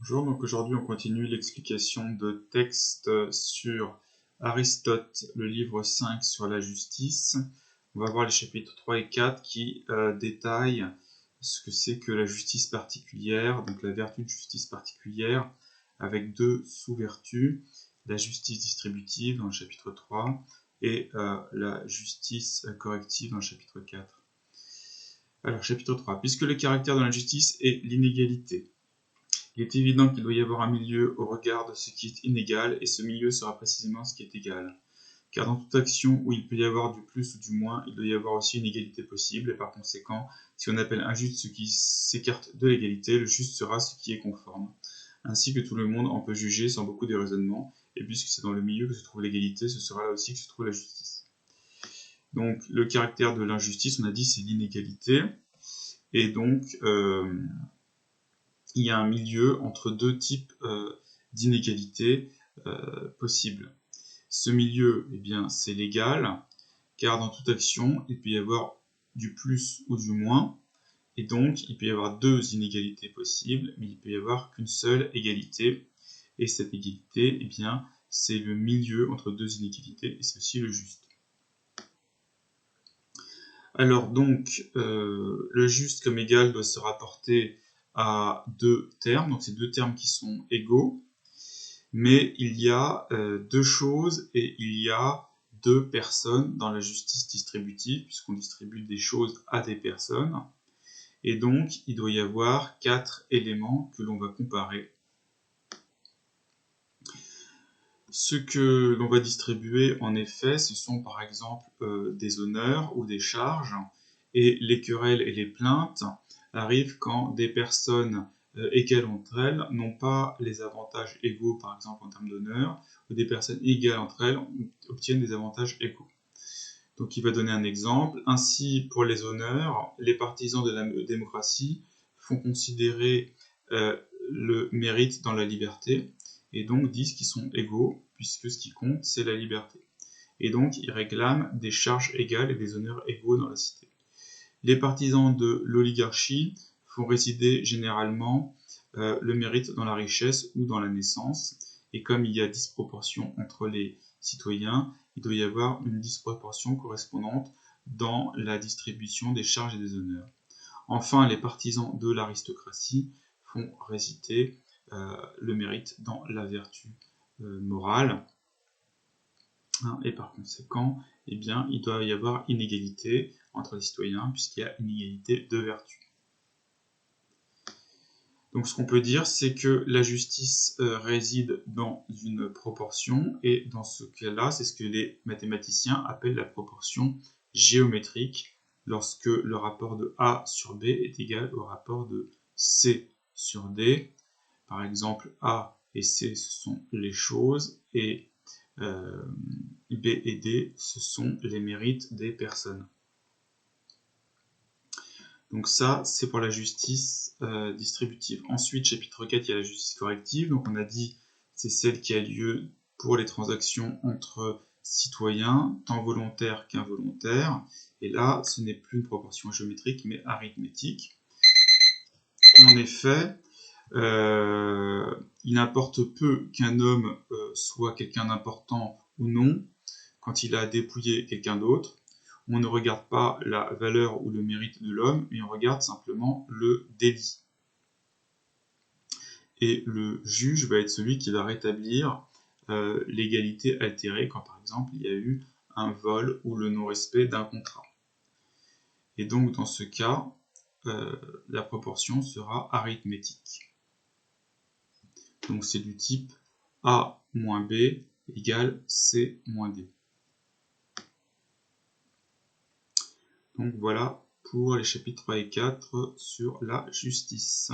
Bonjour, donc aujourd'hui on continue l'explication de texte sur Aristote, le livre 5 sur la justice. On va voir les chapitres 3 et 4 qui détaillent ce que c'est que la justice particulière, donc la vertu de justice particulière, avec deux sous-vertus, la justice distributive dans le chapitre 3 et la justice corrective dans le chapitre 4. Alors, chapitre 3. Puisque le caractère de la justice est l'inégalité, il est évident qu'il doit y avoir un milieu au regard de ce qui est inégal, et ce milieu sera précisément ce qui est égal. Car dans toute action où il peut y avoir du plus ou du moins, il doit y avoir aussi une égalité possible, et par conséquent, si on appelle injuste ce qui s'écarte de l'égalité, le juste sera ce qui est conforme. Ainsi que tout le monde en peut juger sans beaucoup de raisonnement, et puisque c'est dans le milieu que se trouve l'égalité, ce sera là aussi que se trouve la justice. Donc le caractère de l'injustice, on a dit, c'est l'inégalité, et donc il y a un milieu entre deux types d'inégalités possibles. Ce milieu, eh bien, c'est l'égal, car dans toute action, il peut y avoir du plus ou du moins, et donc il peut y avoir deux inégalités possibles, mais il peut y avoir qu'une seule égalité, et cette égalité, eh bien, c'est le milieu entre deux inégalités, et c'est aussi le juste. Alors donc, le juste comme égal doit se rapporter à deux termes, donc c'est deux termes qui sont égaux, mais il y a deux choses et il y a deux personnes dans la justice distributive, puisqu'on distribue des choses à des personnes, et donc il doit y avoir quatre éléments que l'on va comparer. Ce que l'on va distribuer, en effet, ce sont par exemple des honneurs ou des charges, et les querelles et les plaintes arrivent quand des personnes égales entre elles n'ont pas les avantages égaux, par exemple en termes d'honneur, ou des personnes égales entre elles obtiennent des avantages égaux. Donc il va donner un exemple. Ainsi, pour les honneurs, les partisans de la démocratie font considérer le mérite dans la liberté, et donc disent qu'ils sont égaux, puisque ce qui compte, c'est la liberté. Et donc, ils réclament des charges égales et des honneurs égaux dans la cité. Les partisans de l'oligarchie font résider généralement le mérite dans la richesse ou dans la naissance, et comme il y a disproportion entre les citoyens, il doit y avoir une disproportion correspondante dans la distribution des charges et des honneurs. Enfin, les partisans de l'aristocratie font résider le mérite dans la vertu morale, et par conséquent, eh bien, il doit y avoir inégalité entre les citoyens, puisqu'il y a inégalité de vertu. Donc ce qu'on peut dire, c'est que la justice réside dans une proportion, et dans ce cas-là, c'est ce que les mathématiciens appellent la proportion géométrique, lorsque le rapport de A sur B est égal au rapport de C sur D. Par exemple, A et C, ce sont les choses, et B et D, ce sont les mérites des personnes. Donc ça, c'est pour la justice distributive. Ensuite, chapitre 4, il y a la justice corrective. Donc on a dit, c'est celle qui a lieu pour les transactions entre citoyens, tant volontaires qu'involontaires. Et là, ce n'est plus une proportion géométrique, mais arithmétique. En effet, il importe peu qu'un homme soit quelqu'un d'important ou non quand il a dépouillé quelqu'un d'autre. On ne regarde pas la valeur ou le mérite de l'homme, mais on regarde simplement le délit. Et le juge va être celui qui va rétablir l'égalité altérée quand par exemple il y a eu un vol ou le non-respect d'un contrat. Et donc dans ce cas, la proportion sera arithmétique. Donc c'est du type A moins B égale C moins D. Donc voilà pour les chapitres 3 et 4 sur la justice.